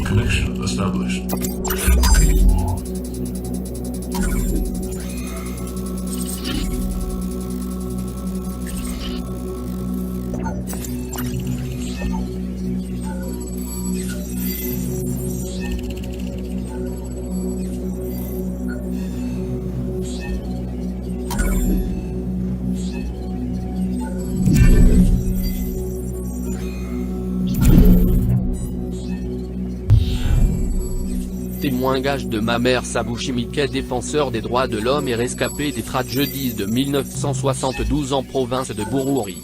Connection established. Témoignage de Mamer Sabouchi Mickey, défenseur des droits de l'homme et rescapé des tragédies de 1972 en province de Bururi.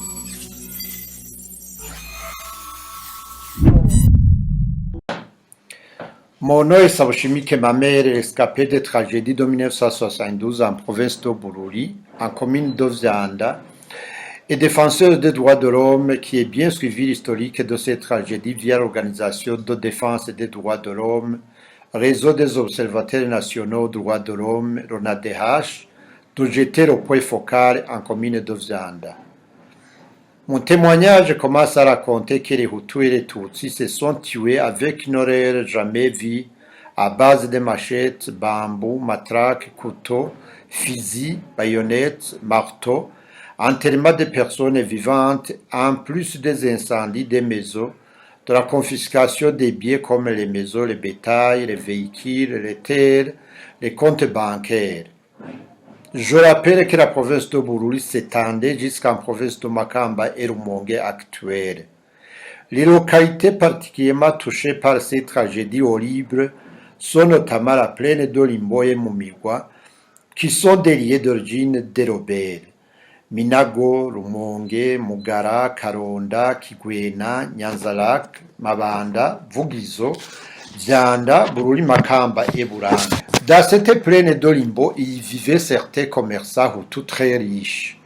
Mon nom est Sabouchi Mickey Mamer, rescapé des tragédies de 1972 en province de Bururi, en commune d'Ozianda, et défenseur des droits de l'homme qui est bien suivi l'historique de ces tragédies via l'Organisation de défense des droits de l'homme, Réseau des observateurs nationaux des droits de l'homme, RONADH, dont j'étais le point focal en commune d'Ozianda. Mon témoignage commence à raconter que les Hutus et les Tutsis se sont tués avec une horreur jamais vue à base de machettes, bambous, matraques, couteaux, fusils, baïonnettes, marteaux, enterrement de personnes vivantes, en plus des incendies des maisons, de la confiscation des biens comme les maisons, les bétails, les véhicules, les terres, les comptes bancaires. Je rappelle que la province de Bururi s'étendait jusqu'en province de Makamba et Rumonge actuelle. Les localités particulièrement touchées par ces tragédies horribles sont notamment la plaine de Limbo et Mumigwa, qui sont des lieux d'origine dérobés. Minago, Rumonge, Mugara, Karonda, Kigwena, Nyanzalak, Mabanda, Vugizo, Byanda, Bururi, Makamba et Buranga. Dans cette plaine de Limbo, il vivait certains commerçants Hutus très riches.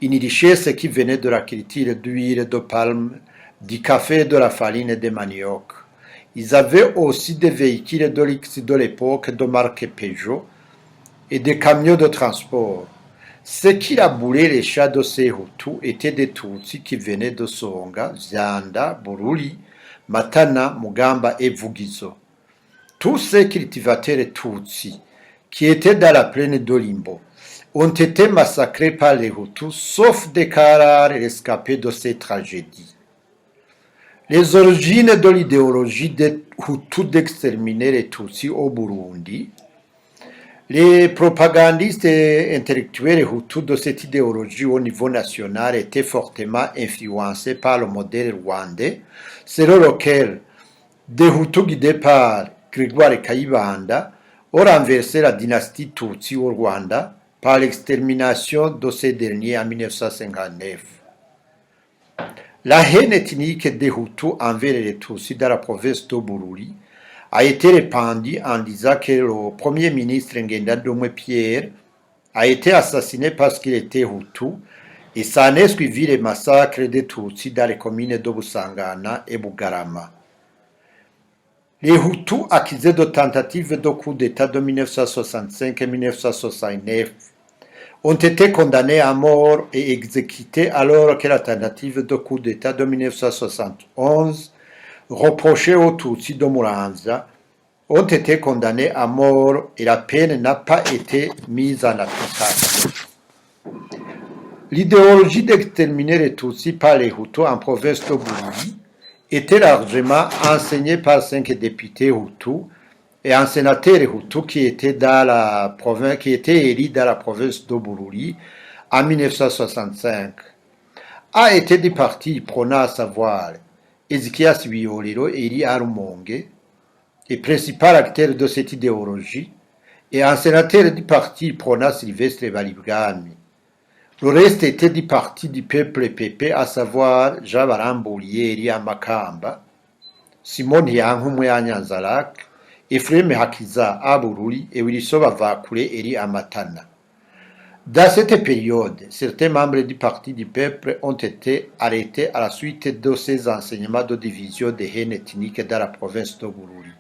Une richesse qui venait de la culture d'huile de palme, du café et de la farine et des manioc. Ils avaient aussi des véhicules de luxe de l'époque de marque Peugeot et des camions de transport. Ce qui labouraient les chats de ces Hutus étaient des Tutsis qui venaient de Songa, Byanda, Bururi, Matana, Mugamba et Vugizo. Tous ces cultivateurs Tutsis qui étaient dans la plaine de Limbo ont été massacrés par les Hutus, sauf des cas rares rescapés de ces tragédies. Les origines de l'idéologie des Hutus d'exterminer les Tutsis au Burundi. Les propagandistes et intellectuels Hutus de cette idéologie au niveau national étaient fortement influencés par le modèle rwandais, selon lequel des Hutus guidés par Grégoire Kayibanda ont renversé la dynastie Tutsi au Rwanda par l'extermination de ces derniers en 1959. La haine ethnique des Hutus envers les Tutsis dans la province de Bururi a été répandue en disant que le premier ministre Ngendadomwe Pierre a été assassiné parce qu'il était Hutu et s'en est suivi les massacres des Tutsis dans les communes de Busangana et Bugarama. Les Hutus accusés de tentatives de coup d'État de 1965 et 1969 ont été condamnés à mort et exécutés alors que la tentative de coup d'État de 1971 reprochée aux Tutsis de Muramvya ont été condamnés à mort et la peine n'a pas été mise en application. L'idéologie d'exterminer les Tutsis par les Hutus en province de Bururi était largement enseignée par 5 députés Hutus et un sénateur Hutu qui était élu dans la province de Bururi en 1965. A été du parti Prona, à savoir Ezekias Biolero élu à Rumonge, et principal acteur de cette idéologie, et un sénateur du parti Prona Sylvestre Balibwami. Le reste était du parti du peuple PP, à savoir Jean Baramboulier élu à Makamba, Simon Yankumwe à Nyanzalak, Ephraim Hakiza à Bururi et Wilson Bavakure élu à Matana. Dans cette période, certains membres du Parti du peuple ont été arrêtés à la suite de ces enseignements de division de haine ethnique dans la province de Bururi.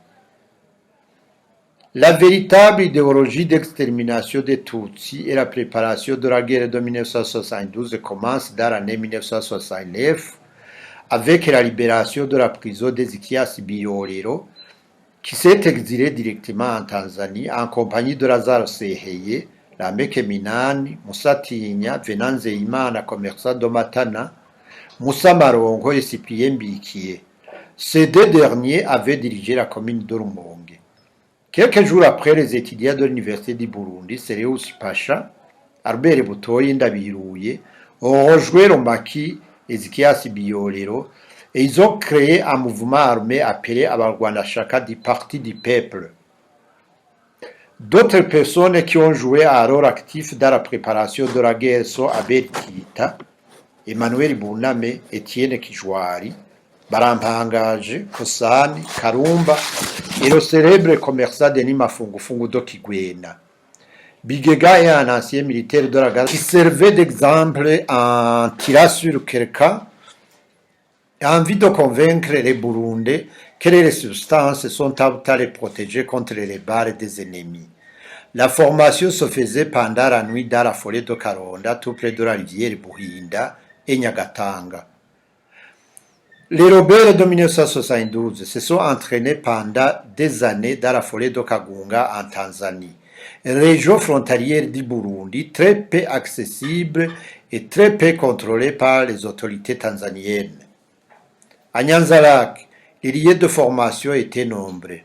La véritable idéologie d'extermination des Tutsis et la préparation de la guerre de 1972 commence dans l'année 1969 avec la libération de la prison d'Ezekias Biolero, qui s'est exilé directement en Tanzanie en compagnie de Lazaro Seheye, Lameke Minani, Musa Tinya, Venanze Imana, commerçant de Matana, Moussa Marongo et Cyprien Mbikié. Ces deux derniers avaient dirigé la commune de Rumonge. Quelques jours après, les étudiants de l'université du Burundi, Seleusi Pacha, Albert Butoyi Ndabiruye, ont rejoint le maquis Ezekias Biolero et ils ont créé un mouvement armé appelé Abarwanashaka du Parti du Peuple. D'autres personnes qui ont joué un rôle actif dans la préparation de la guerre sont Abel Kita, Emmanuel Buname, Etienne Kijwari, Barampangaje, Kosani, Karumba et le célèbre commerçant Denis Mafungufungu de Kigwena. Bigega est un ancien militaire de la garde qui servait d'exemple en tirant sur quelqu'un a envie de convaincre les Burundais que les substances sont aptes à les protéger contre les balles des ennemis. La formation se faisait pendant la nuit dans la forêt de Karonda, tout près de la rivière Buhinda et Nyagatanga. Les rebelles de 1972 se sont entraînés pendant des années dans la forêt de Kagunga en Tanzanie, région frontalière du Burundi, très peu accessible et très peu contrôlée par les autorités tanzaniennes. À Nyanza-Lac, les lieux de formation étaient nombreux,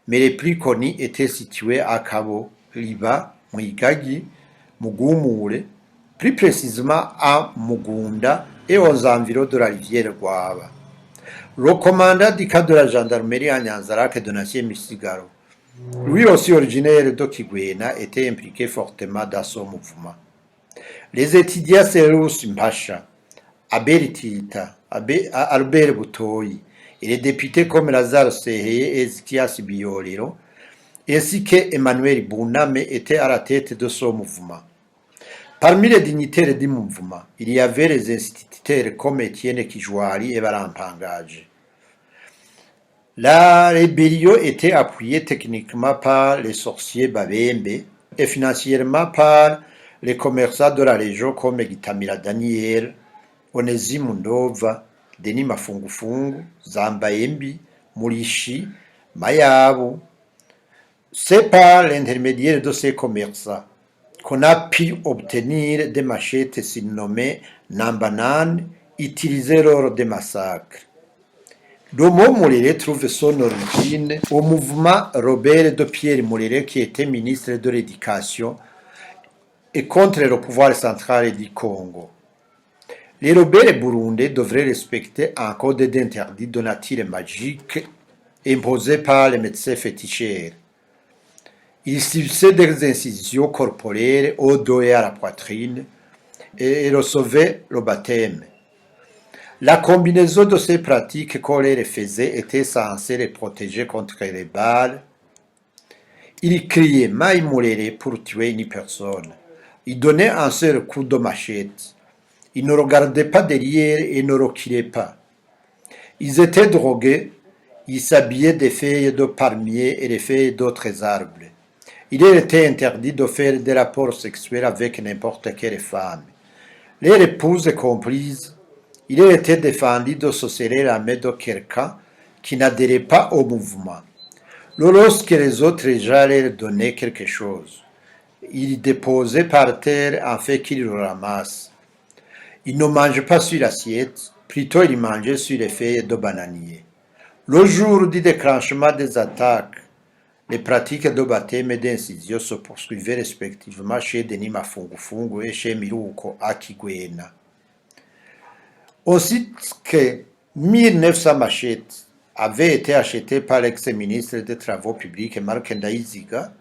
mais les plus connus étaient situés à Kabo, Liba, Mwigagi, Mugumure, plus précisément à Mugunda et aux environs de la rivière Guava. Le commandant du cadre de la gendarmerie à Nyanza-Lac, Donatien Misigaro, lui aussi originaire de Kigwena, était impliqué fortement dans ce mouvement. Les étudiants Selous Mpasha, Abel Tita, Albert Butoyi et les députés comme Lazaro Seheye et Ezekias Biolero, ainsi que Emmanuel Buname étaient à la tête de ce mouvement. Parmi les dignitaires du mouvement, il y avait les instituteurs comme Etienne Kijwari et Barampangaje. La rébellion était appuyée techniquement par les sorciers Babembe et financièrement par les commerçants de la région comme Gitamira Daniel, Onésime Ndova, Denis Mafungufungu, Zambaembi, Murishi, Mayabu. C'est par l'intermédiaire de ces commerçants qu'on a pu obtenir des machettes surnommées Nambanan, utilisées lors des massacres. Le mot Murere trouve son origine au mouvement rebelle de Pierre Murere qui était ministre de l'Éducation et contre le pouvoir central du Congo. Les rebelles burundais devraient respecter un code d'interdit de nature magique imposé par les médecins féticheurs. Ils subissaient des incisions corporelles au dos et à la poitrine et recevaient le baptême. La combinaison de ces pratiques qu'on les faisait était censée les protéger contre les balles. Ils criaient Maïmouléré pour tuer une personne. Ils donnaient un seul coup de machette. Ils ne regardaient pas derrière et ne reculaient pas. Ils étaient drogués. Ils s'habillaient des feuilles de palmier et des feuilles d'autres arbres. Il était interdit de faire des rapports sexuels avec n'importe quelle femme. Les épouses comprises, il était défendu de se serrer la main de quelqu'un qui n'adhérait pas au mouvement. Lorsque les autres gens leur donnaient quelque chose, ils déposaient par terre afin qu'ils le ramassent. Ils ne mangeaient pas sur l'assiette, plutôt ils mangeaient sur les feuilles de bananier. Le jour du déclenchement des attaques, les pratiques de baptême et d'incision se poursuivaient respectivement chez Denis Mafungufungu et chez Miruko à Kigwena. Aussi que 1900 machettes avaient été achetées par l'ex-ministre des Travaux publics Marc Ndayiziga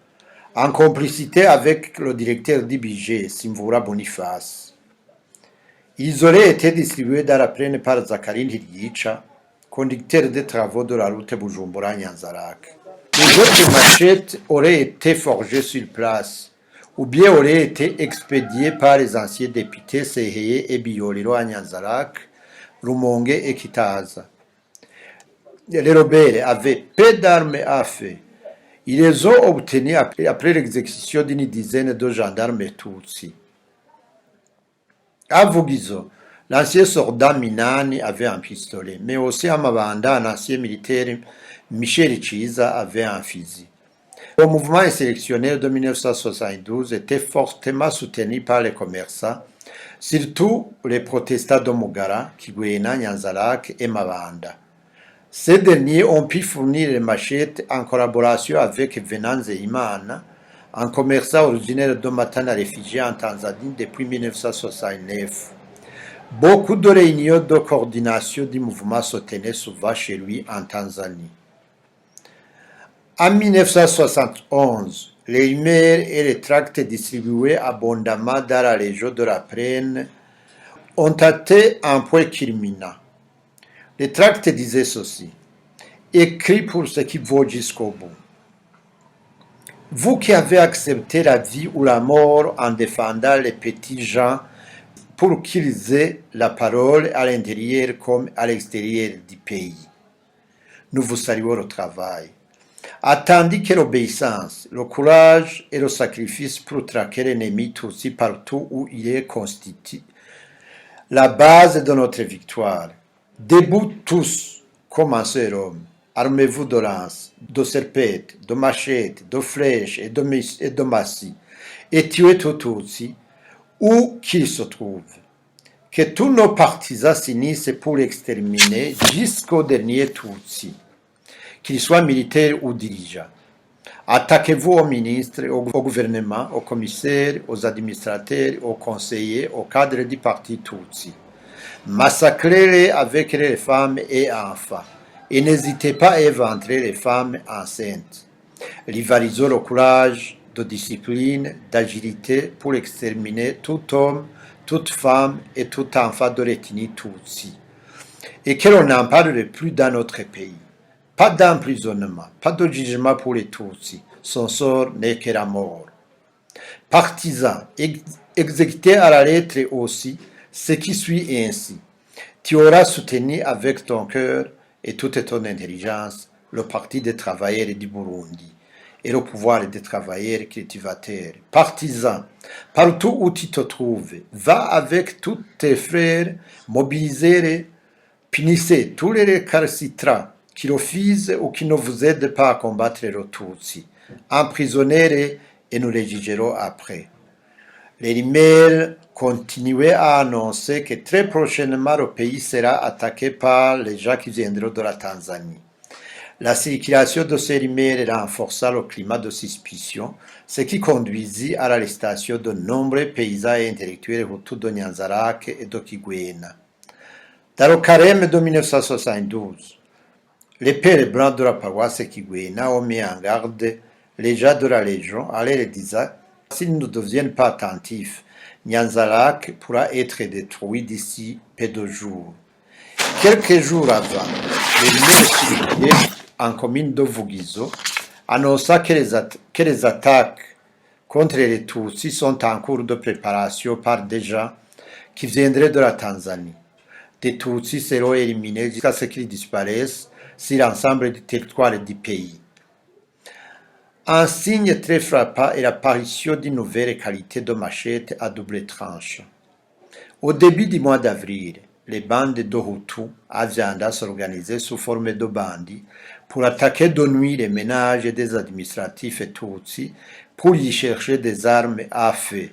en complicité avec le directeur du budget Simvura Boniface. Ils auraient été distribués dans la plaine par Zachary Ntiriyica, conducteur des travaux de la route Bujumbura-Nyanza-Lac. Les autres machettes auraient été forgées sur place ou bien auraient été expédiées par les anciens députés Seheye et Biolero à Nyanza-Lac, Rumonge et Kitaza. Les rebelles avaient peu d'armes à feu. Ils les ont obtenus après l'exécution d'une dizaine de gendarmes Tutsi. À Vugizo, l'ancien soldat Minani avait un pistolet, mais aussi à Mabanda, un ancien militaire Michel Chiza avait un fusil. Le mouvement insurrectionnel de 1972 était fortement soutenu par les commerçants, surtout les protestants de Mugara, Kigwena, Nyanzalak et Mabanda. Ces derniers ont pu fournir les machettes en collaboration avec Venanze Imana, un commerçant originaire de Matana réfugié en Tanzanie depuis 1969. Beaucoup de réunions de coordination du mouvement se tenaient souvent chez lui en Tanzanie. En 1971, les rumeurs et les tracts distribués abondamment dans la région de la Plaine ont atteint un point culminant. Les tracts disaient ceci: écrit pour ce qui vaut jusqu'au bout. Vous qui avez accepté la vie ou la mort en défendant les petits gens pour qu'ils aient la parole à l'intérieur comme à l'extérieur du pays, nous vous saluons au travail. Attendez que l'obéissance, le courage et le sacrifice pour traquer l'ennemi Tutsi partout où il est constitué, la base de notre victoire. Debout tous, comme un seul homme, armez-vous de lances, de serpettes, de machettes, de flèches et de massy, et tuez tout Tutsi, où qu'il se trouve. Que tous nos partisans s'unissent pour l'exterminer jusqu'au dernier Tutsi, qu'il soit militaire ou dirigeant. Attaquez-vous aux ministres, au gouvernement, aux commissaires, aux administrateurs, aux conseillers, aux cadres du parti Tutsi. Massacrez-les avec les femmes et enfants, et n'hésitez pas à éventrer les femmes enceintes. Rivalisons le courage, de discipline, d'agilité pour exterminer tout homme, toute femme et tout enfant de l'ethnie Tutsi. Et que l'on n'en parle plus dans notre pays. Pas d'emprisonnement, pas de jugement pour les Tutsis. Son sort n'est que la mort. Partisans, exécutés à la lettre aussi, ce qui suit ainsi. Tu auras soutenu avec ton cœur et toute ton intelligence le Parti des travailleurs du Burundi et le pouvoir des travailleurs cultivateurs. Partisans, partout où tu te trouves, va avec tous tes frères, mobilisez-les, punissez tous les récalcitrants qui refusent ou qui ne vous aident pas à combattre le Tutsi. Emprisonnez-les et nous les jugerons après. Les emails continuaient à annoncer que très prochainement le pays sera attaqué par les gens qui viendront de la Tanzanie. La circulation de ces emails renforça le climat de suspicion, ce qui conduisit à l'arrestation de nombreux paysans et intellectuels Hutus de Nyanzarake et de Kigwena. Dans le carême de 1972, les pères blancs de la paroisse Kigwena ont mis en garde les gens de la région en leur disant: s'ils ne deviennent pas attentifs, Nyanzarake pourra être détruit d'ici peu de jours. Quelques jours avant, les rumeurs en commune de Vugizo annonça que les attaques contre les Tutsis sont en cours de préparation par des gens qui viendraient de la Tanzanie. Des Tutsis seront éliminés jusqu'à ce qu'ils disparaissent sur l'ensemble du territoire du pays. Un signe très frappant est l'apparition d'une nouvelle qualité de machette à double tranche. Au début du mois d'avril, les bandes de Hutus à Vianda s'organisaient sous forme de bandits pour attaquer de nuit les ménages des administratifs et Tutsis pour y chercher des armes à feu.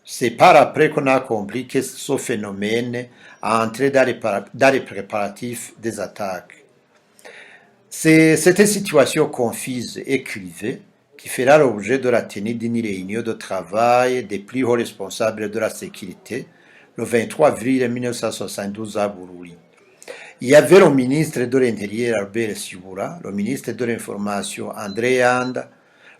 C'est par après qu'on a compris que ce phénomène a entré dans les préparatifs des attaques. C'est cette situation confuse et clivée qui fera l'objet de la tenue d'une réunion de travail des plus hauts responsables de la sécurité le 23 avril 1972 à Bururi. Il y avait le ministre de l'Intérieur Albert Sibura, le ministre de l'Information André Anda,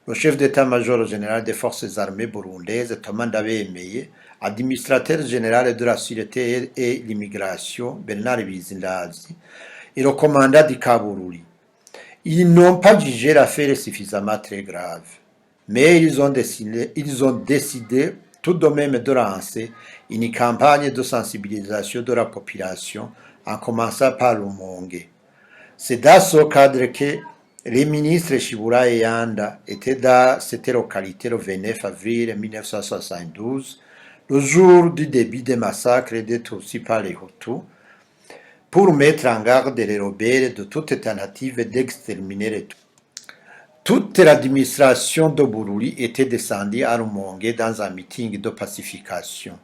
le chef d'état-major général des forces armées burundaises Thomas Ndabemeye, administrateur général de la Sûreté et l'immigration Bernard Bizindazi et le commandant du Kabururi. Ils n'ont pas jugé l'affaire suffisamment très grave, mais ils ont décidé tout de même de lancer une campagne de sensibilisation de la population en commençant par le Mongue. C'est dans ce cadre que Les ministres Shibura et Yanda étaient dans cette localité le 29 avril 1972, le jour du début des massacres des Tutsis par les Hutus, pour mettre en garde les rebelles de toute tentative d'exterminer les Tutsis. Toute l'administration de Bururi était descendue à Rumonge dans un meeting de pacification.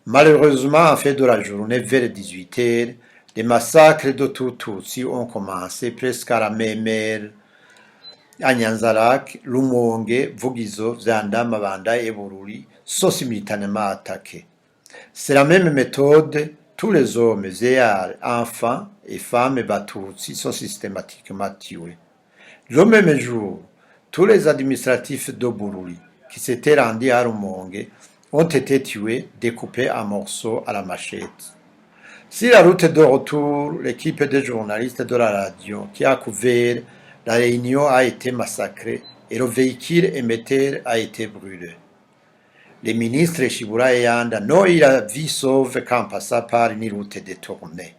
Malheureusement, en fin de la journée, vers 18h, les massacres de Tutsi ont commencé presque à la même heure à Nyanzarak, Rumonge, Vugizo, Zanda, Mabanda et Bururi sont simultanément attaqués. C'est la même méthode, tous les hommes, zéals, enfants et femmes Batutsi sont systématiquement tués. Le même jour, tous les administratifs de Bururi qui s'étaient rendus à Rumonge ont été tués, découpés en morceaux à la machette. Sur la route de retour, l'équipe de journalistes de la radio qui a couvert la réunion a été massacrée et le véhicule émetteur a été brûlé. Les ministres Shibura et Yanda n'ont eu la vie sauve qu'en passant par une route détournée,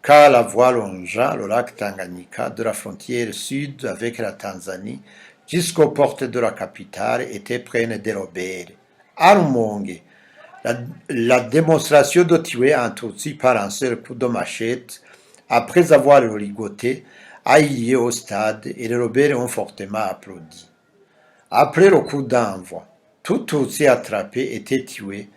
car la voie longeant le lac Tanganyika de la frontière sud avec la Tanzanie jusqu'aux portes de la capitale était pleine de rebelles. À Rumonge, la démonstration de tuer un Tutsi par un seul coup de machette, après avoir le ligoté, a eu lieu au stade et les rebelles ont fortement applaudi. Après le coup d'envoi, tout Tutsi attrapé était tué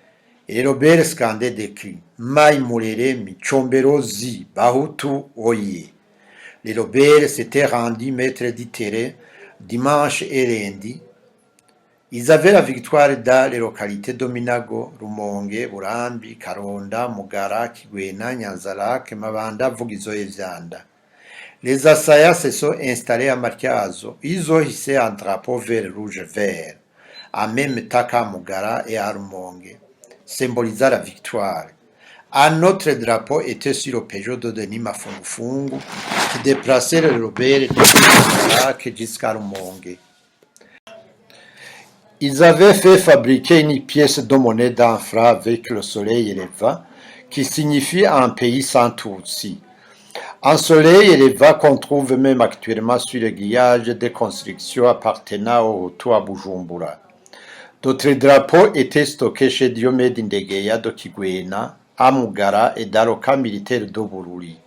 et les rebelles scandaient des cris « Mai Murere Michombero Zi, Bahutu Oye ». Les rebelles s'étaient rendus maîtres du terrain dimanche et lundi. Ils avaient la victoire dans les localités de Minago, Rumonge, Burambi, Karonda, Mugara, Kigwena, Nyanzarak, Mabanda, Vugizo et Zanda. Les assaillants se sont installés à Marcazo. Ils ont hissé un drapeau vert, rouge, vert, en même temps qu'à Mugara et à Rumonge, symbolisant la victoire. Un autre drapeau était sur le Peugeot de Denis Mafungufungu, qui déplaçait les rebelles de Nyanzarak jusqu'à Rumonge. Ils avaient fait fabriquer une pièce de monnaie d'un franc avec le soleil et le vent, qui signifie un pays sans Tutsi. Un soleil et le vent qu'on trouve même actuellement sur le grillage des constructions appartenant aux Hutus à Bujumbura. D'autres drapeaux étaient stockés chez Diomede Ndegeya de Kigwena, à Mugara et dans le camp militaire de Bururi.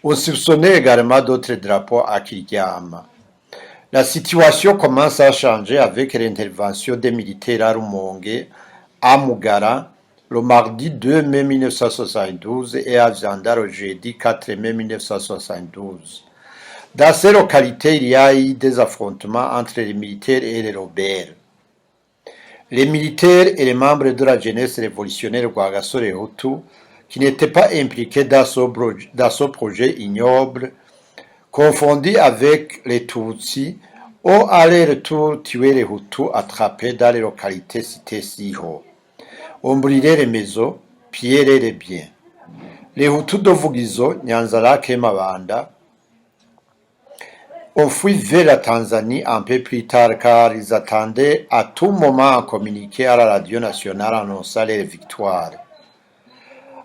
On soupçonnait également d'autres drapeaux à Kiryama. La situation commence à changer avec l'intervention des militaires à Rumonge, à Mugara, le mardi 2 mai 1972 et à Zanda le jeudi 4 mai 1972. Dans ces localités, il y a eu des affrontements entre les militaires et les rebelles. Les militaires et les membres de la jeunesse révolutionnaire Rwagasore Hutu, qui n'étaient pas impliqués dans ce projet ignoble, confondus avec les Tutsis, ont à leur retour tué les Hutus attrapés dans les localités citées si haut. On brûlait les maisons, pillait les biens. Les Hutus de Vugizo, Nyanzarak et Mabanda ont fui vers la Tanzanie un peu plus tard car ils attendaient à tout moment à communiquer à la radio nationale annonçant leur victoire.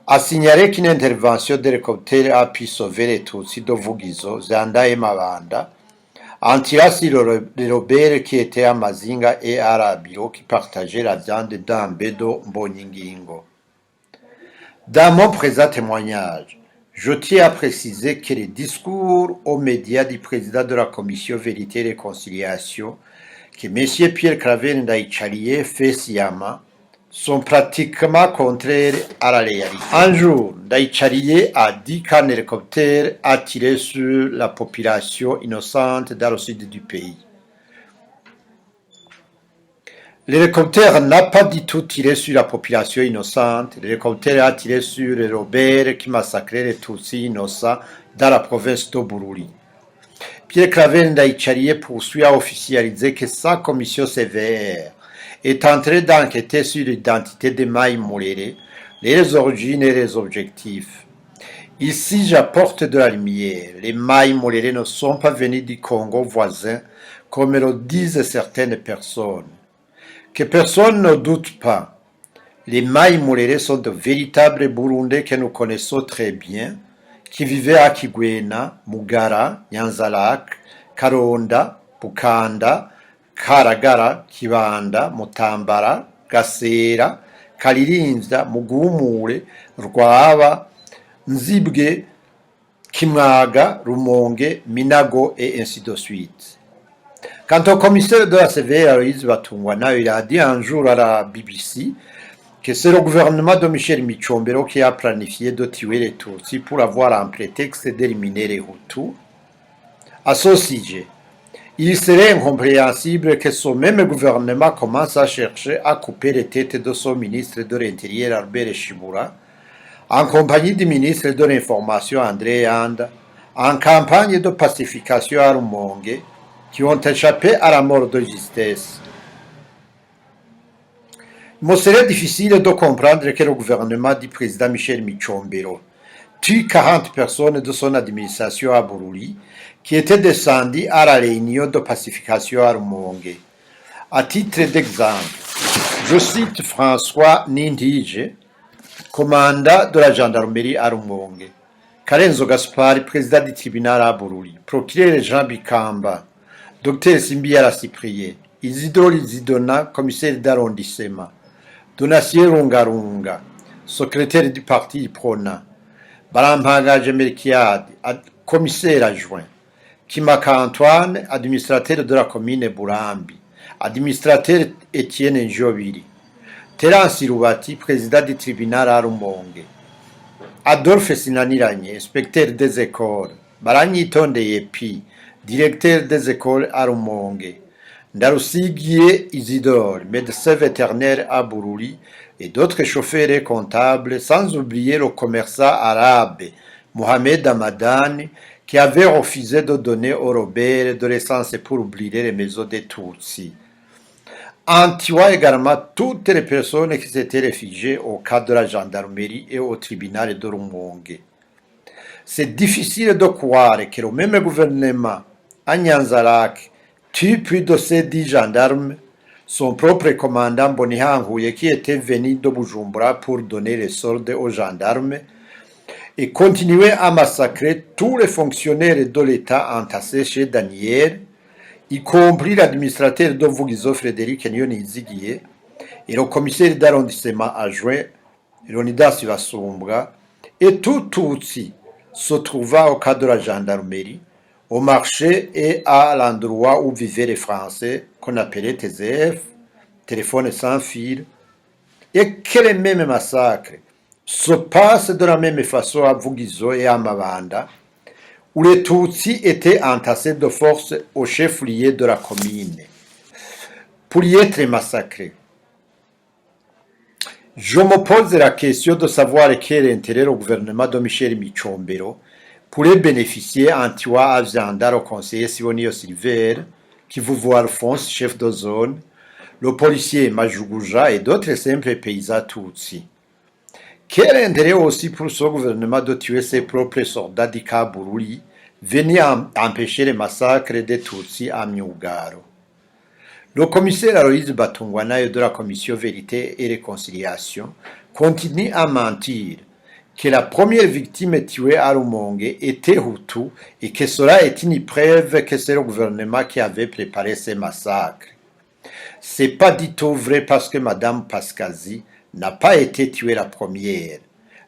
A signaler qu'une intervention d'hélicoptère a pu sauver les Tutsis de Vugizo, Zanda et Mabanda, en tirant sur les rebelles qui étaient à Mazinga et à Rabiro qui partageaient la viande dans Bedo Mbonyingingo. Dans mon présent témoignage, je tiens à préciser que les discours aux médias du président de la commission Vérité et Réconciliation, que M. Pierre-Claver Ndayicariye fait sciemment, sont pratiquement contraires à la réalité. Un jour, Ndayicariye a dit qu'un hélicoptère a tiré sur la population innocente dans le sud du pays. L'hélicoptère n'a pas du tout tiré sur la population innocente. L'hélicoptère a tiré sur les rebelles qui massacraient les Tutsis innocents dans la province de Bururi. Pierre-Claver Ndayicariye poursuit à officialiser que sa commission sévère est en train d'enquêter sur l'identité de Mai Murere, les origines et les objectifs. Ici, j'apporte de la lumière. Les Mai Murere ne sont pas venus du Congo voisin, comme le disent certaines personnes. Que personne ne doute pas. Les Mai Murere sont de véritables Burundais que nous connaissons très bien, qui vivaient à Kigwena, Mugara, Nyanzalak, Karonda, Bukanda, Karagara, Kibanda, Mutambara, Gasera, Kalirinza, Mugumure, Rwaba, Nzibwe, Kimwaga, Rumonge, Minago et ainsi de suite. Quant au commissaire de la CVR, Aloïse Batungwana, il a dit un jour à la BBC que c'est le gouvernement de Michel Micombero qui a planifié de tuer les Tutsis pour avoir un prétexte d'éliminer les Hutus. À ce sujet, il serait incompréhensible que ce même gouvernement commence à chercher à couper les têtes de son ministre de l'Intérieur Albert Shibura, en compagnie du ministre de l'Information André Yanda, en campagne de pacification à Rumonge, qui ont échappé à la mort de justesse. Il me serait difficile de comprendre que le gouvernement du président Michel Micombero tue 40 personnes de son administration à Bururi, qui étaient descendues à la réunion de pacification à Rumonge. À titre d'exemple, je cite François Nindige, commandant de la gendarmerie à Rumonge, Karenzo Gaspari, président du tribunal à Bururi, procureur Jean Bikamba, Dr Simbiara Cyprien, Isidore Zidona, commissaire d'arrondissement, Donatien Rungarunga, secrétaire du parti Prona, Barampanga Melchiade, commissaire adjoint, Kimaka Antoine, administrateur de la commune Burambi, administrateur Étienne Njobiri, Terence Rubati, président du tribunal à Rumonge, Adolphe Sinaniranye, inspecteur des écoles, Baranyitonde Yepi, directeur des écoles à Rumonge, Ndarusigie Isidore, médecin vétérinaire à Bururi, et d'autres chauffeurs et comptables, sans oublier le commerçant arabe Mohamed Hamadani, qui avait refusé de donner au Robert de l'essence pour oublier les maisons des Tutsis. En tuant également toutes les personnes qui s'étaient réfugiées au cadre de la gendarmerie et au tribunal de Rumonge. C'est difficile de croire que le même gouvernement à Nyanzarake tue plus de ces 10 gendarmes, son propre commandant Bonihanguye qui était venu de Bujumbura pour donner les soldes aux gendarmes et continuer à massacrer tous les fonctionnaires de l'État entassés chez Daniel, y compris l'administrateur de Vugizo Frédéric Nyonizigiye et le commissaire d'arrondissement adjoint Leonidas Basumbwa, et tout Tutsi se trouvant au cadre de la gendarmerie, au marché et à l'endroit où vivaient les Français, qu'on appelait TZF, téléphone sans fil, et que les mêmes massacres se passent de la même façon à Vugizo et à Mabanda, où les Tutsis étaient entassés de force au chef-lieu de la commune, pour y être massacrés. Je me pose la question de savoir quel intérêt le gouvernement de Michel Micombero pourrait bénéficier en tuant à Viandar au conseiller Sivonio Silver, Kivuvu Alphonse, chef de zone, le policier Majuguja et d'autres simples paysans Tutsis. Quel intérêt aussi pour ce gouvernement de tuer ses propres soldats du Bururi, venus empêcher les massacres des Tutsis à Myugaro. Le commissaire Aloïse Batungwana de la commission Vérité et Réconciliation continue à mentir que la première victime tuée à Rumonge était Hutu et que cela est une preuve que c'est le gouvernement qui avait préparé ces massacres. C'est pas du tout vrai parce que Madame Pascazi n'a pas été tuée la première.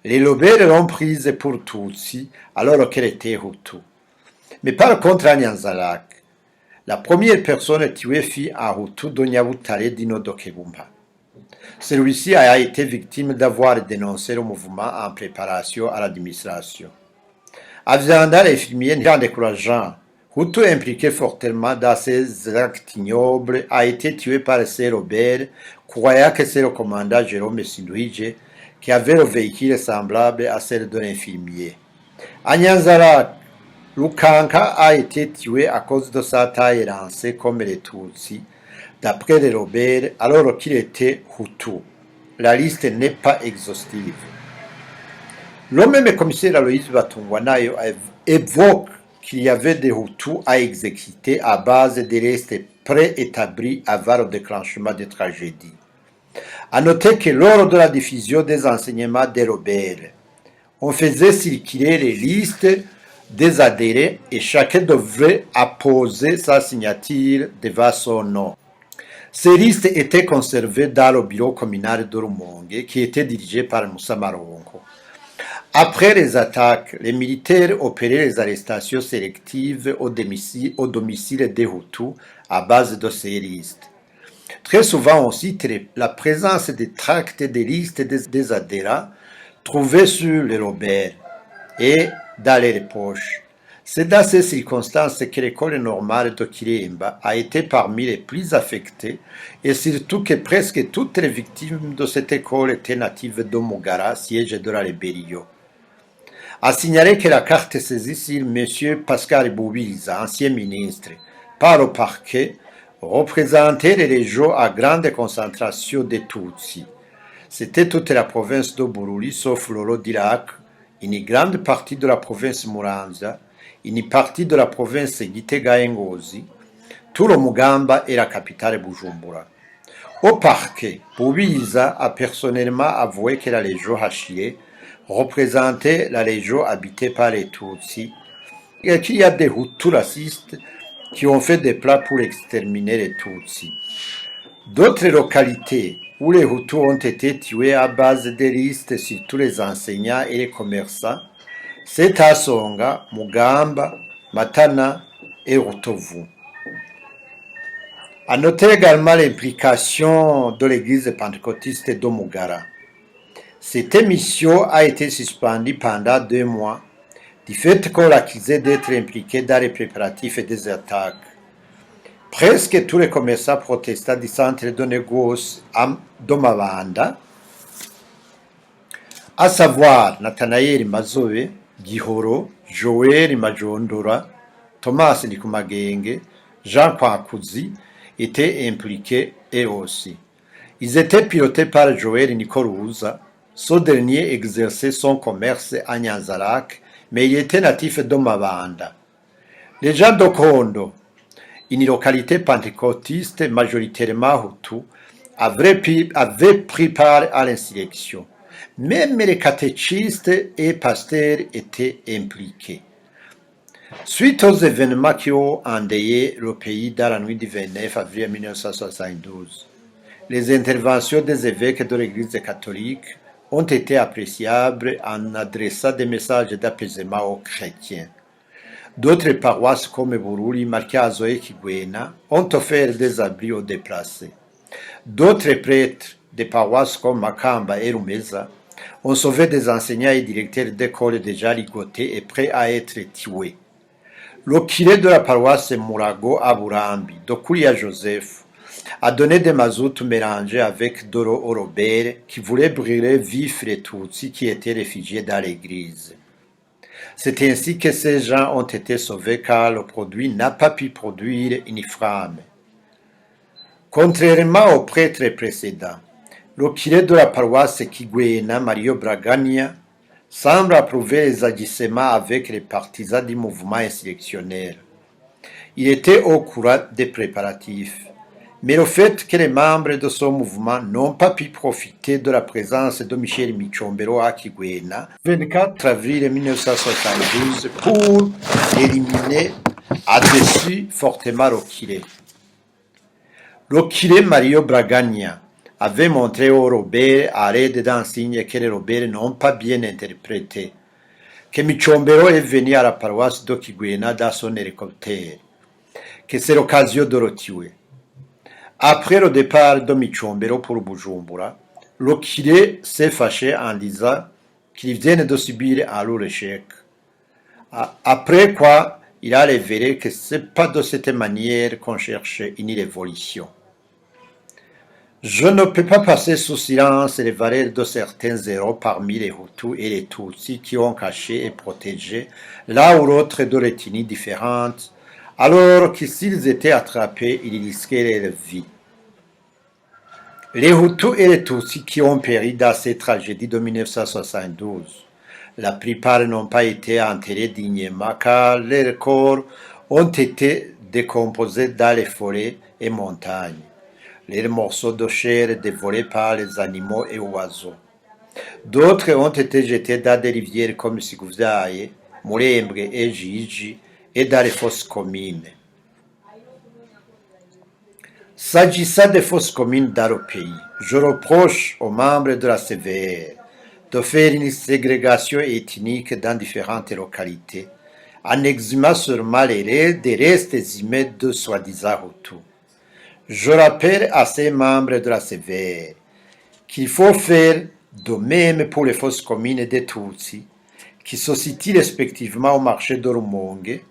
Les Lobères l'ont prise pour Tutsi alors qu'elle était Hutu. Mais par contre à Nyanzarake, la première personne tuée fut un Hutu de Nyabutare Dino Dokebumba. Celui-ci a été victime d'avoir dénoncé le mouvement en préparation à l'administration. À Viandar, l'infirmier décourageant, Hutu impliqué fortement dans ces actes ignobles, a été tué par ses Robert, croyant que c'est le commandant Jérôme Sindouije qui avait le véhicule semblable à celle de l'infirmier. À Nyanzarake, Lukanka a été tué à cause de sa taille lancée comme les Tutsis, d'après les Robert, alors qu'il était Hutu. La liste n'est pas exhaustive. Le même commissaire Aloïse Batungwana évoque qu'il y avait des Hutus à exécuter à base des restes préétablis avant le déclenchement des tragédies. À noter que lors de la diffusion des enseignements des Robert, on faisait circuler les listes des adhérents et chacun devrait apposer sa signature devant son nom. Ces listes étaient conservées dans le bureau communal de Rumonge qui était dirigé par Moussa Maronko. Après les attaques, les militaires opéraient les arrestations sélectives au domicile des Hutus à base de ces listes. Très souvent, on cite la présence des tracts des listes des adhérents trouvés sur les Robert et dans les poches. C'est dans ces circonstances que l'école normale de Kiremba a été parmi les plus affectées et surtout que presque toutes les victimes de cette école étaient natives de Mogara, siège de la rébellion. À signaler que la carte saisie sur M. Pascal Boubiza, ancien ministre, par le parquet, représentait les régions à grande concentration de Tutsis. C'était toute la province de Bururi, sauf l'Oro d'Irak, une grande partie de la province Muramvya, une partie de la province Gitega et Ngozi, tout le Mugamba et la capitale Bujumbura. Au parquet, Boubiza a personnellement avoué que la région Hachiré représentait la région habitée par les Tutsis et qu'il y a des Hutus racistes qui ont fait des plans pour exterminer les Tutsis. D'autres localités où les Hutus ont été tués à base de listes sur tous les enseignants et les commerçants, c'est Asonga, Mugamba, Matana et Rutovu. À noter également l'implication de l'église pentecôtiste de Mugara. Cette émission a été suspendue pendant 2 mois du fait qu'on l'accusait d'être impliqué dans les préparatifs des attaques. Presque tous les commerçants protestants du centre de négoce de Mabanda, à savoir Nathanaël Mazoe, Gihoro, Joël Majondora, Thomas Likumagenge, Jean Kwakuzi, étaient impliqués eux aussi. Ils étaient pilotés par Joël Nikorouza. Ce dernier exerçait son commerce à Nyanzarak, mais il était natif de Mabanda. Les gens de Kondo, une localité pentecôtiste majoritairement Hutu, avaient pris part à l'insurrection. Même les catéchistes et pasteurs étaient impliqués. Suite aux événements qui ont endeuillé le pays dans la nuit du 29 avril 1972, les interventions des évêques de l'Église catholique ont été appréciables en adressant des messages d'apaisement aux chrétiens. D'autres paroisses comme Bururi, Marcazo et Kigwena ont offert des abris aux déplacés. D'autres prêtres des paroisses comme Makamba et Rumeza ont sauvé des enseignants et directeurs d'écoles déjà ligotés et prêts à être tués. Le curé de la paroisse Murago à Burambi, Dokuria Joseph, a donné des mazoutes mélangés avec de l'eau au Robert qui voulait brûler vifs les Tutsis qui étaient réfugiés dans l'église. C'est ainsi que ces gens ont été sauvés car le produit n'a pas pu produire une flamme. Contrairement aux prêtres précédents, le curé de la paroisse Kigwena, Mario Bragagna, semble approuver les agissements avec les partisans du mouvement insurrectionnel. Il était au courant des préparatifs. Mais le fait que les membres de ce mouvement n'ont pas pu profiter de la présence de Michel Michombero à Kigwena, 24 avril 1972, pour éliminer à-dessus fortement le curé. Le curé Mario Bragagna avait montré au Robert à l'aide d'un signe que les Robert n'ont pas bien interprété, que Michombero est venu à la paroisse de Kigwena dans son hélicoptère, que c'est l'occasion de le tuer. Après le départ de Michombero pour Bujumbura, le curé s'est fâché en disant qu'il vient de subir un lourd échec. Après quoi, il a révélé que ce n'est pas de cette manière qu'on cherche une révolution. Je ne peux pas passer sous silence les valeurs de certains héros parmi les Hutus et les Tutsis qui ont caché et protégé l'un ou l'autre de l'ethnie différente, alors que s'ils étaient attrapés, ils risquaient leur vie. Les Hutus et les Tutsis qui ont péri dans ces tragédies de 1972, la plupart n'ont pas été enterrés dignement car leurs corps ont été décomposés dans les forêts et montagnes, les morceaux de chair dévorés par les animaux et oiseaux. D'autres ont été jetés dans des rivières comme Sigouzaïe Murembre et Gigi et dans les fosses communes. S'agissant des fosses communes dans le pays, je reproche aux membres de la CVR de faire une ségrégation ethnique dans différentes localités, en exhumant seulement des restes humains de soi-disant Hutus. Je rappelle à ces membres de la CVR qu'il faut faire de même pour les fosses communes des Tutsis, qui se situent respectivement au marché de Rumonge,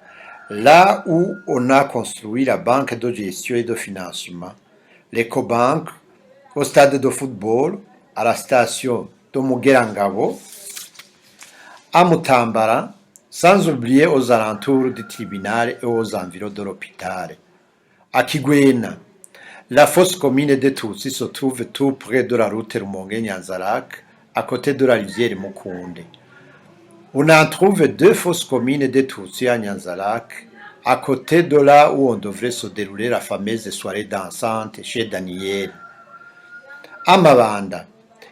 là où on a construit la banque de gestion et de financement, l'écobanque, au stade de football, à la station de Mugerangabo, à Mutambara, sans oublier aux alentours du tribunal et aux environs de l'hôpital. À Kigwena, la fosse commune de Tutsi se trouve tout près de la route Rumonge-Nyanzarak, à côté de la rivière Mukunde. On en trouve deux fosses communes de Tutsi à Nyanzarak, à côté de là où on devrait se dérouler la fameuse soirée dansante chez Daniel. À Mabanda,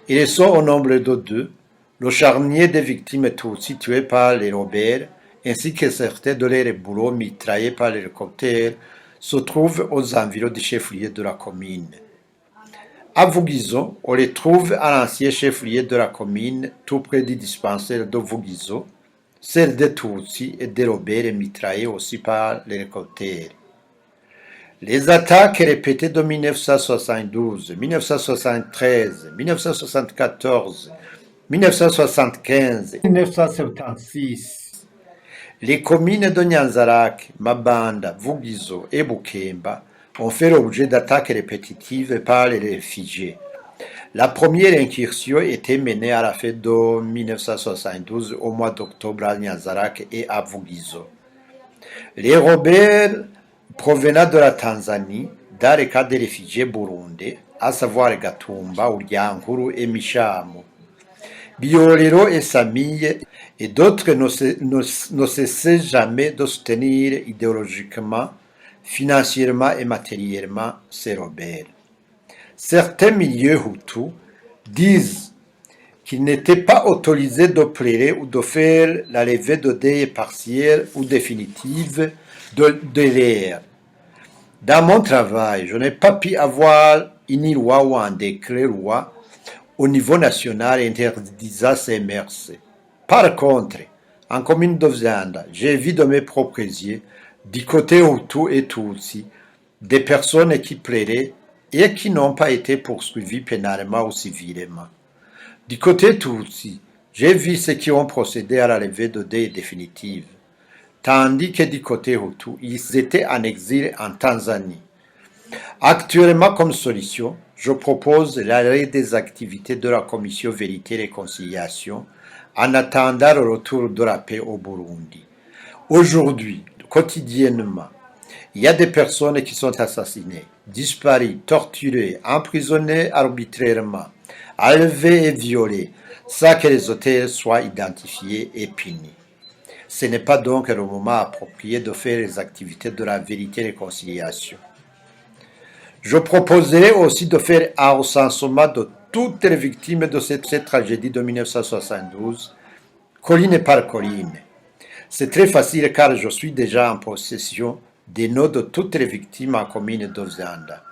ils sont au nombre de deux, le charnier des victimes Tutsi tuées par les rebelles, ainsi que certains de leurs boulots mitraillés par les hélicoptères, se trouvent aux environs du chef-lieu de la commune. À Vugizo, on les trouve à l'ancien chef-lieu de la commune, tout près du dispensaire de Vugizo, celle des Tutsis et des rebelles mitraillés aussi par les hélicoptères. Les attaques répétées de 1972, 1973, 1974, 1975 et 1976, les communes de Nyanzarak, Mabanda, Vugizo et Bukemba ont fait l'objet d'attaques répétitives par les réfugiés. La première incursion était menée à la fin de 1972 au mois d'octobre à Nyanzarak et à Vugizo. Les rebelles provenant de la Tanzanie, dans le cas des réfugiés burundais, à savoir Gatumba, Uryankuru et Mishamu, Biorero et Samille et d'autres ne cessaient jamais de soutenir idéologiquement, financièrement et matériellement ces rebelles. Certains milieux Hutus disent qu'il n'était pas autorisé de pleurer ou de faire la levée de deuil partielle ou définitive de l'air. Dans mon travail, je n'ai pas pu avoir une loi ou un décret loi au niveau national interdisant ces mœurs. Par contre, en commune de Vzanda, j'ai vu de mes propres yeux, du côté Hutu et Tutsi, des personnes qui pleuraient et qui n'ont pas été poursuivies pénalement ou civilement. Du côté Tutsi, j'ai vu ceux qui ont procédé à la levée de deuil définitive, tandis que du côté Hutu, ils étaient en exil en Tanzanie. Actuellement, comme solution, je propose l'arrêt des activités de la Commission Vérité et Réconciliation en attendant le retour de la paix au Burundi. Aujourd'hui, quotidiennement, il y a des personnes qui sont assassinées, disparues, torturées, emprisonnées arbitrairement, enlevées et violées, sans que les auteurs soient identifiés et punis. Ce n'est pas donc le moment approprié de faire les activités de la vérité et réconciliation. Je proposerai aussi de faire un recensement de toutes les victimes de cette tragédie de 1972, colline par colline. C'est très facile car je suis déjà en possession des noms de toutes les victimes en commune d'Ozanda.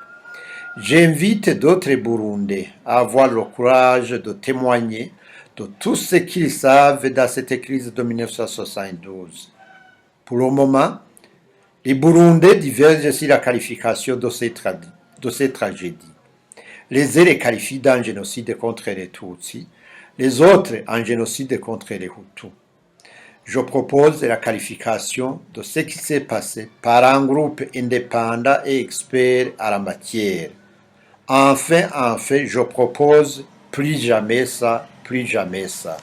J'invite d'autres Burundais à avoir le courage de témoigner de tout ce qu'ils savent dans cette crise de 1972. Pour le moment, les Burundais divergent sur la qualification de ces tragédies. Les uns les qualifient d'un génocide contre les Tutsis, les autres en génocide contre les Hutus. Je propose la qualification de ce qui s'est passé par un groupe indépendant et expert à la matière. Enfin, je propose plus jamais ça, plus jamais ça.